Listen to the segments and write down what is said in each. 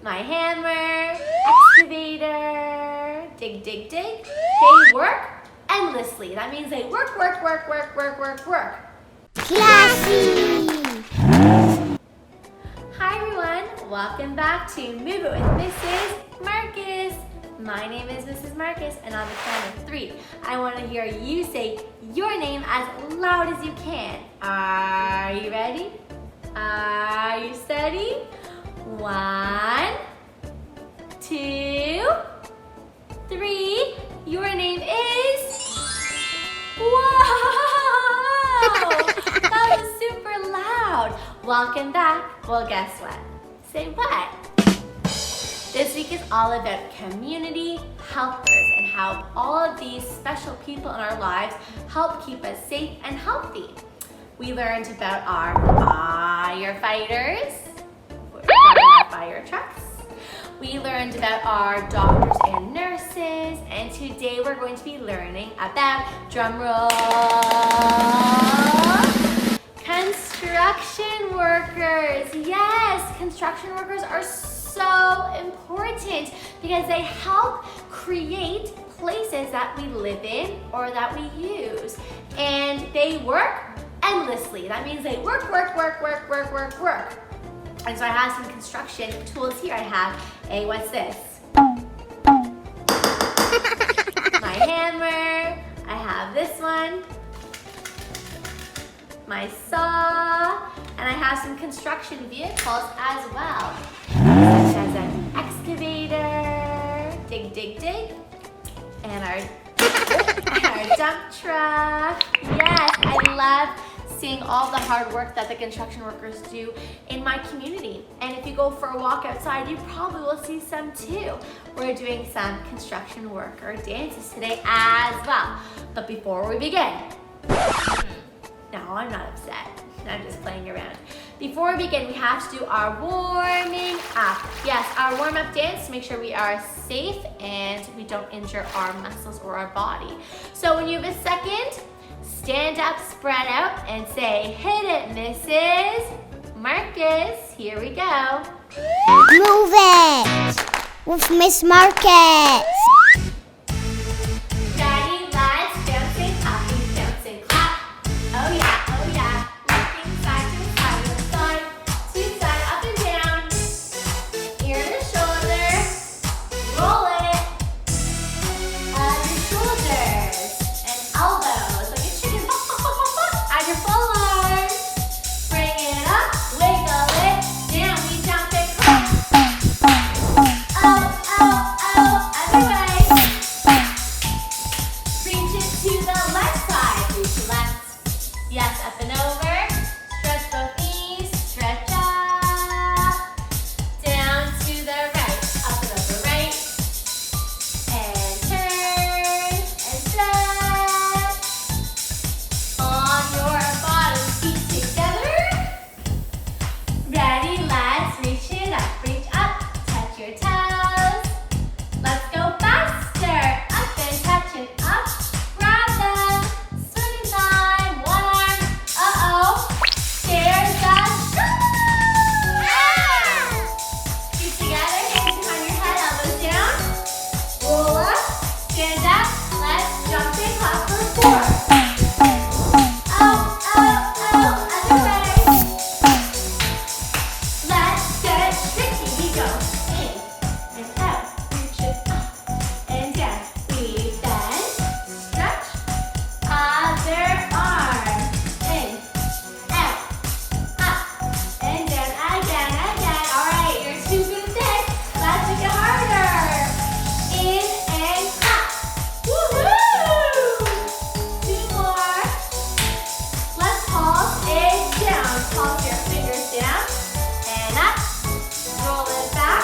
my hammer, excavator, dig, dig, dig. They work endlessly. That means they work. Classy! Hi everyone, welcome back to Move It with Mrs. Markus. My name is Mrs. Markus and on the count of 3, I want to hear you say your name as loud as you can. Are you ready? Are you steady? 1, 2, 3. Your name is... Whoa! That was super loud. Welcome back. Well, guess what? Say what? This week is all about community helpers and how all of these special people in our lives help keep us safe and healthy. We learned about our firefighters, driving our fire trucks. We learned about our doctors and nurses, and today we're going to be learning about, drumroll, construction workers. Yes, construction workers are so important because they help create places that we live in or that we use. And they work endlessly. That means they work. And so I have some construction tools here. I have what's this? My hammer. I have this one. My saw. And I have some construction vehicles as well. Such as an excavator, dig, dig, dig. And our dump truck. Yes, I love seeing all the hard work that the construction workers do in my community. And if you go for a walk outside, you probably will see some too. We're doing some construction worker dances today as well. But before we begin, no, I'm not upset. I'm just playing around. Before we begin, we have to do our warming up. Yes, our warm-up dance to make sure we are safe and we don't injure our muscles or our body. So when you have a second, stand up, spread out, and say, hit it, Mrs. Markus. Here we go. Move it with Miss Markus. Ready, let's bouncing, hopping, bouncing, clap. Oh yeah. Rocking side to side, to side, up and down. Ear to shoulder. Roll it. Your shoulders and elbows. Like your chicken. Add your forearms. Bring it up. Wiggle it. Down. We jump it. Oh. Other way. Reach it to the left side. Reach to left. Yes, up and over. Stretch both knees. Stretch up. Down to the right. Up and over right. And turn. And stretch. On your bottom feet together. Ready, let's reach it up. Reach up. Touch your toes. Let's go faster. Up and touch it up. Grab them. Swing time. One arm. Uh-oh. There's a feet together. Hands behind your head. Elbows down. Roll up. Stand up. Let's jump and clap for 4. Oh. Other way. Let's get tricky. We go in and out. Reach it up and down. We bend, stretch. Other arm. In, out, up, and down. Again. All right, you're too good at this. Let's make it harder. In and up. Woohoo! 2 more. Let's pulse it down. Pulse your fingers down and up. Roll it back.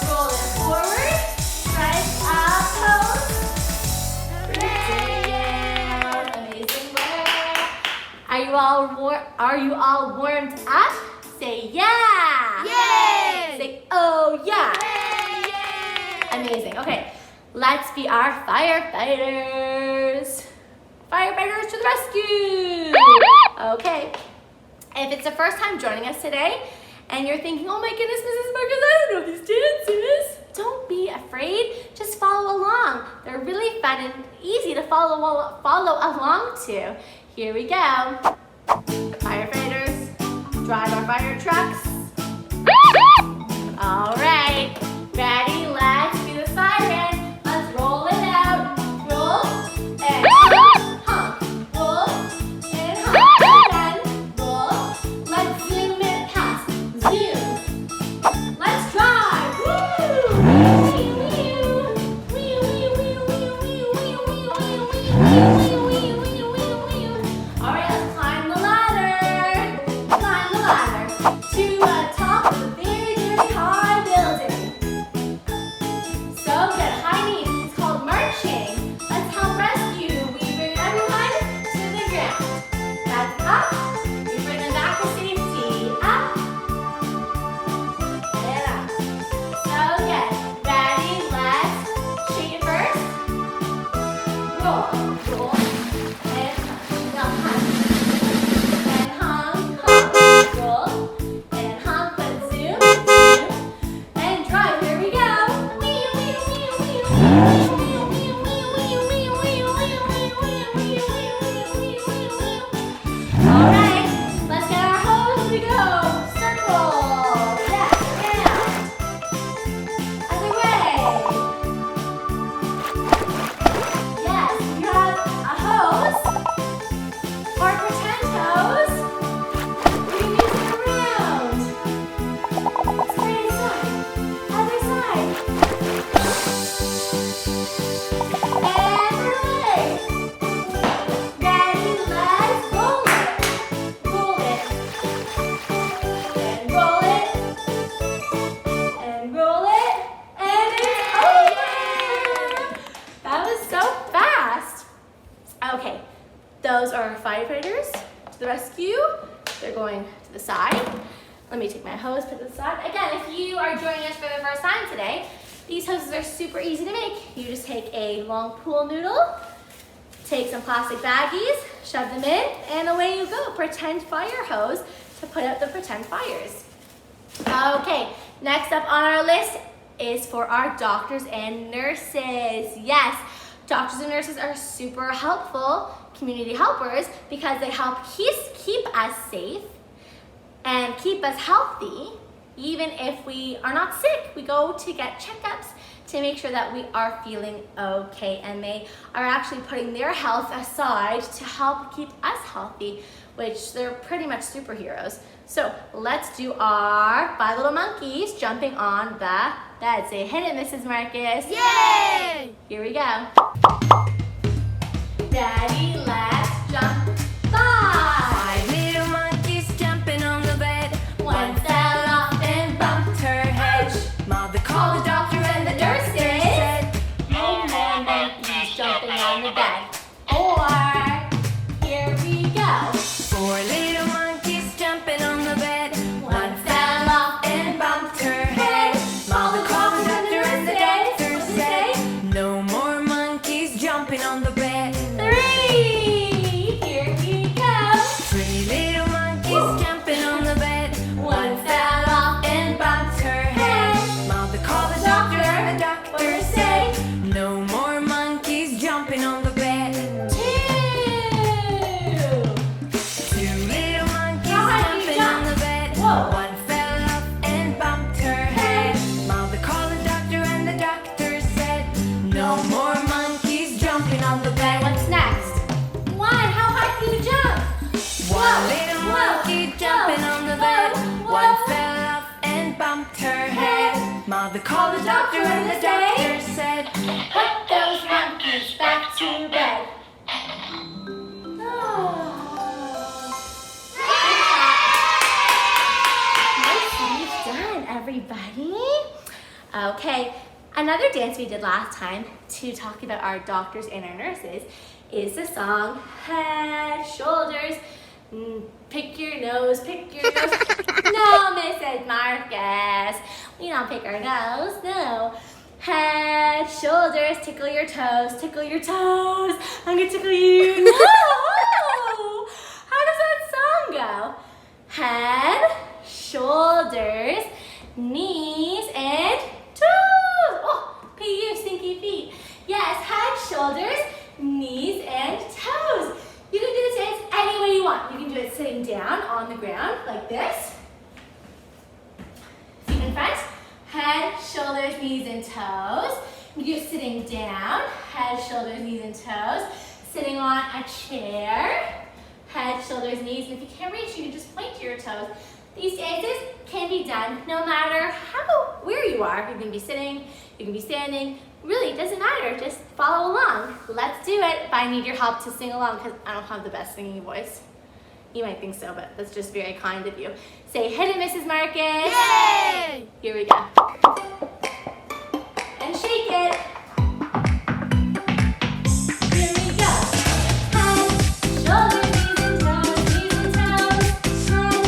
Roll it forward. Stretch up, pose. Brilliant. Amazing work. Are you all warmed up? Say yeah. Yay! Say oh yeah. Amazing. Okay, let's be our firefighters. Firefighters to the rescue. Okay. If it's the first time joining us today and you're thinking, oh my goodness, Mrs. Markus, I don't know these dances. Don't be afraid, just follow along. They're really fun and easy to follow along to. Here we go. Firefighters, drive our fire trucks. All right, ready, let's do the siren. Let's roll it out. Roll and honk, roll and honk. Again, roll. Let's zoom it past. Zoom. Let's drive. All right, let's climb the ladder. Climb the ladder to the top of the very high building. So good. High knees. It's called marching. Let's help rescue. We bring everyone to the ground. That's up. We bring them back to safety. Up. And up. So good. Ready? Let's shake it first. Roll. Roll. And now hung. And hung. Hung. Roll. And hung. But zoom. Zoom. And drive. Here we go. All right, let's get our hose. Here we go. Circle. Yes, round. Other way. Yes, we have a hose. Or a pretend hose. We can use it around. Straight side. Other side. And away. Ready, let's roll it. Roll it. And roll it. And roll it. And it's over. That was so fast. Okay, those are our firefighters to the rescue. They're going to the side. Let me take my hose, put it to the side. Again, if you are joining us for the first time today, these hoses are super easy to make. You just take a long pool noodle, take some plastic baggies, shove them in, and away you go. Pretend fire hose to put out the pretend fires. Okay, next up on our list is for our doctors and nurses. Yes, doctors and nurses are super helpful community helpers because they help keep us safe and keep us healthy. Even if we are not sick, we go to get checkups to make sure that we are feeling okay, and they are actually putting their health aside to help keep us healthy, which they're pretty much superheroes. So let's do our 5 little monkeys jumping on the bed. Say, hit it, Mrs. Markus. Yay! Here we go. Ready, let's jump. 5 little monkeys jumping on the bed. One fell off and bumped her head. Mother Called called the doctor and the nurse said, no more monkeys jumping on the bed. Or, here we go. 4 little monkeys jumping on the bed. One fell off and bumped her head. Mother called the doctor and the doctor said, said, no more monkeys jumping on the bed. 3, here we go. 3 little monkeys jumping on the bed. One fell off and bumped her head. Mother called the doctor and the doctor said, no more monkeys jumping on the bed. 2. 2 little monkeys How high do you jumping on jump? the bed. Whoa. One fell off and bumped her head. Mother called the doctor and the doctor said, no more monkeys jumping on the bed. What's next? 1, how high can you jump? One little monkey jumping on the bed. One fell off and bumped her head. Mother called the doctor and the doctor said, Put those monkeys back to bed. Nicely done, everybody. Okay, another dance we did last time to talk about our doctors and our nurses is the song Head, Shoulders, Pick Your Nose, Pick Your Nose. No, Mrs. Markus, we don't pick our nose, no. Head, shoulders, tickle your toes, tickle your toes. I'm gonna tickle you. No! How does that song go? Head, shoulders, knees, and toes. Oh, you stinky feet. Yes, head, shoulders, knees, and toes. You can do this dance any way you want. You can do it sitting down on the ground like this. Feet in front, head, shoulders, knees, and toes. You can do it sitting down, head, shoulders, knees, and toes. Sitting on a chair, head, shoulders, knees, and if you can't reach, you can just point to your toes. These dances can be done no matter where you are. You can be sitting, you can be standing. Really, it doesn't matter. Just follow along. Let's do it. But I need your help to sing along because I don't have the best singing voice. You might think so, but that's just very kind of you. Say, hit it, Mrs. Markus. Yay! Here we go. And shake it. Here we go. Head, shoulders, knees and toes, knees and toes. Head,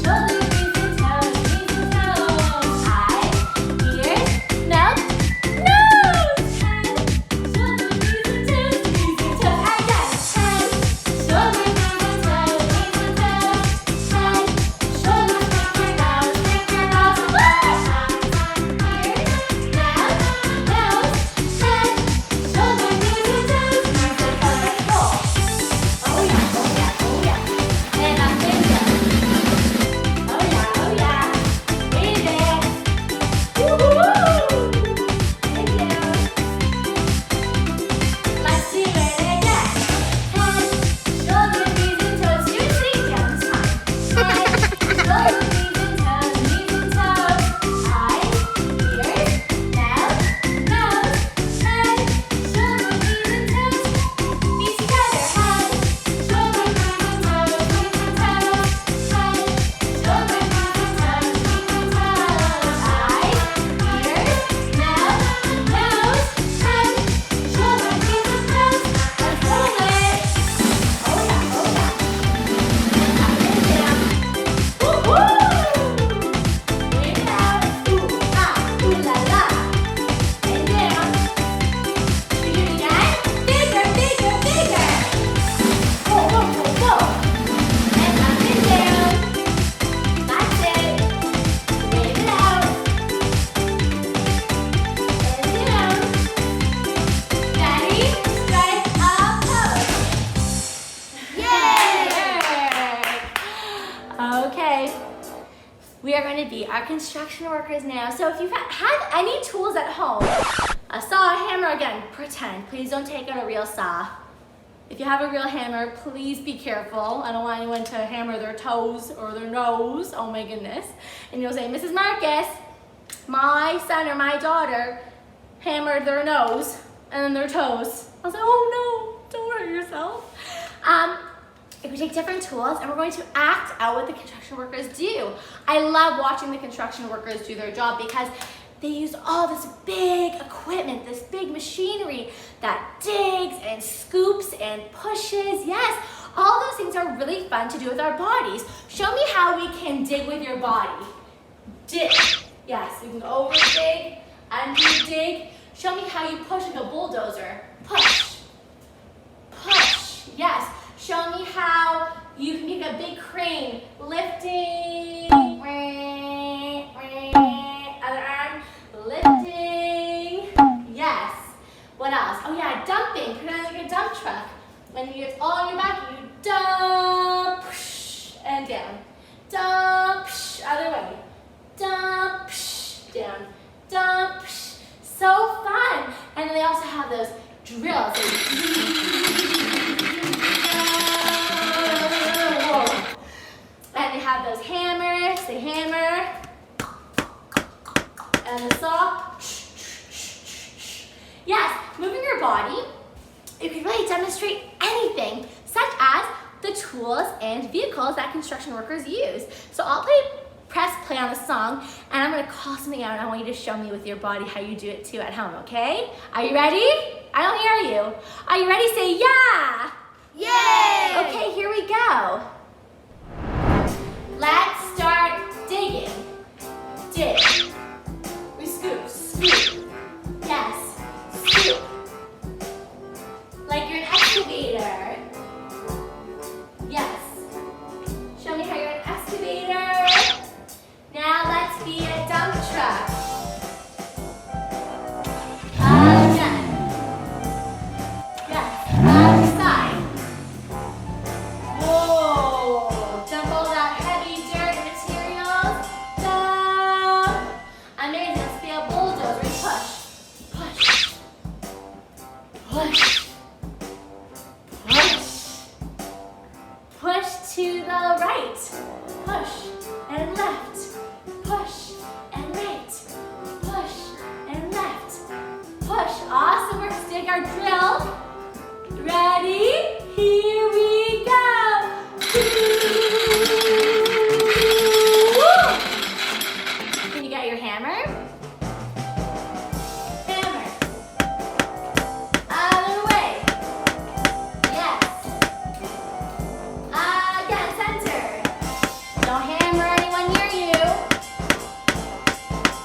shoulders, knees and toes, knees and toes. Eyes, ears, mouth, nose. Head, shoulders, knees and toes, knees and toes. Again. Head, shoulders, knees and toes, knees and toes. Head, shoulders, finger, nose, finger, nose. Eyes, ears, mouth, nose. Head, shoulders, knees and toes, knees and toes. Let's go. Oh yeah, oh yeah, oh yeah. And up and down. Oh yeah, oh yeah. Breathe in. Woo-hoo! And down. Let's do it again. Head, shoulders, knees and toes. Do it sitting down this time. Head, shoulders, knees and toes, knees and toes. Eyes, ears, mouth, nose. Head, shoulders, knees and toes. Knees together. Head, shoulders, knees and toes, knees and toes. Head, shoulders, knees and toes, knees and toes. Eyes, ears, mouth, nose. Head, shoulders, knees and toes. Let's roll it. Oh yeah, oh yeah. Up and down. Woo-hoo! Breathe it out. Ooh, ah, ooh la la. And down. We do it again. Bigger, bigger, bigger. Whoa, whoa, whoa, whoa. And up and down. That's it. Breathe it out. And down. Ready? Strike a pose. Yay! Okay. We are going to be our construction workers now. So if you have any tools at home, a saw, a hammer, again, pretend. Please don't take out a real saw. If you have a real hammer, please be careful. I don't want anyone to hammer their toes or their nose. Oh my goodness. And you'll say, Mrs. Markus, my son or my daughter hammered their nose and then their toes. I'll say, oh no, don't hurt yourself. If we take different tools and we're going to act out what the construction workers do. I love watching the construction workers do their job because they use all this big equipment, this big machinery that digs and scoops and pushes. Yes, all those things are really fun to do with our bodies. Show me how we can dig with your body. Dig. Yes, you can over dig, under dig. Show me how you push like a bulldozer. Push. Push. Yes. Show me how you can make a big crane. Lifting. Other arm. Lifting. Yes. What else? Oh yeah, dumping. Pretend like a dump truck. When it's all on your back, you dump. And down. Dump. Other way. Dump. Down. Dump. So fun. And they also have those drills. And they have those hammers, they hammer, and the saw. Yes, moving your body, you can really demonstrate anything, such as the tools and vehicles that construction workers use. So I'll press play on a song, and I'm gonna call something out, and I want you to show me with your body how you do it too at home, okay? Are you ready? I don't hear you. Are you ready? Say yeah! Yay! Okay, here we go. Let's start digging. Dig. We scoop, scoop. Yes, scoop. Like you're an excavator. Yes. Show me how you're an excavator. track. Again. Yes, other side. Whoa, dump all that heavy dirt and materials. Down. Amazing, let's be a bulldozer. Push, push, push, push, push to the right. Push and left, push and right, push and left, push. Awesome work. Let's take our drill. Ready? Here we go. Woo! Can you get your hammer? Hammer. Other way. Yes. Again, center. Don't hammer anyone near you.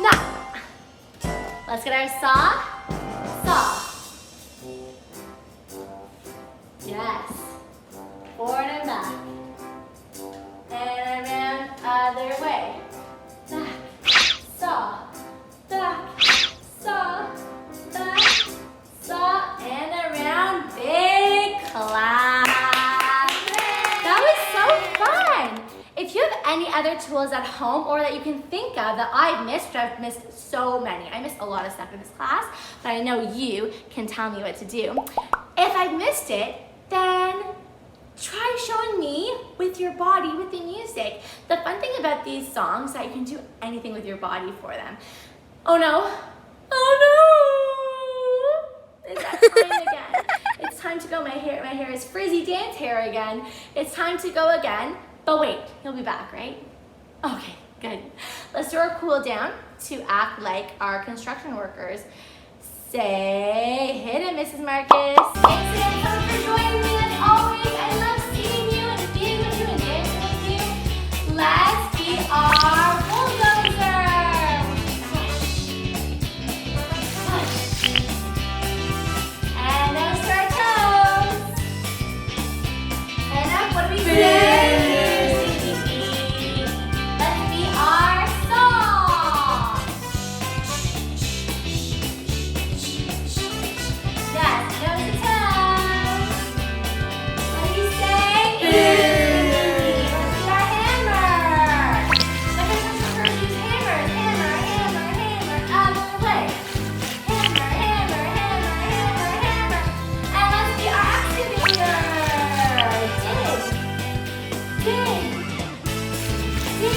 Now, let's get our saw. Saw. Yes. Forward and back. And around, other way. Back, saw, back, saw, back, saw, and around. Big clap. That was so fun. If you have any other tools at home or that you can think of that I've missed, which I've missed so many. I missed a lot of stuff in this class, but I know you can tell me what to do. If I've missed it, then try showing me with your body, with the music. The fun thing about these songs is that you can do anything with your body for them. Oh no. Oh no. It's that time again. It's time to go. My hair is frizzy dance hair again. It's time to go again. But wait, he'll be back, right? Okay, good. Let's do our cool down to act like our construction workers. Say, hit it, Mrs. Markus. Thanks again for joining me as always. I love seeing you and being with you and dancing with you. Let's be our bulldozer. Push. Push. And nose to our toes. And up, what do we say? Let's be our saw. Yes, nose to toes. What do you say? Let's do our hammer. Let's use hammers. Hammer, hammer, hammer. Other way. Hammer, hammer, hammer, hammer, hammer. And let's be our excavator. Dig,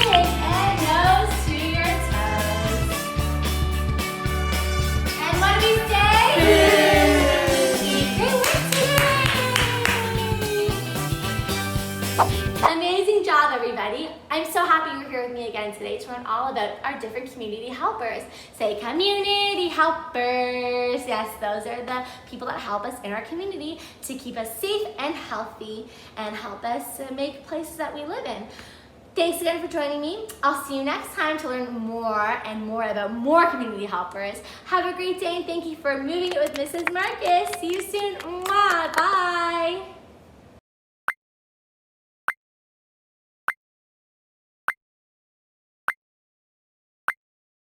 and nose to your toes. And what do we say? Great work today! Amazing job, everybody. I'm so happy you're here with me again today to learn all about our different community helpers. Say community helpers. Yes, those are the people that help us in our community to keep us safe and healthy and help us to make places that we live in. Thanks again for joining me. I'll see you next time to learn more and more about more community helpers. Have a great day and thank you for moving it with Mrs. Markus. See you soon. Mwah. Bye.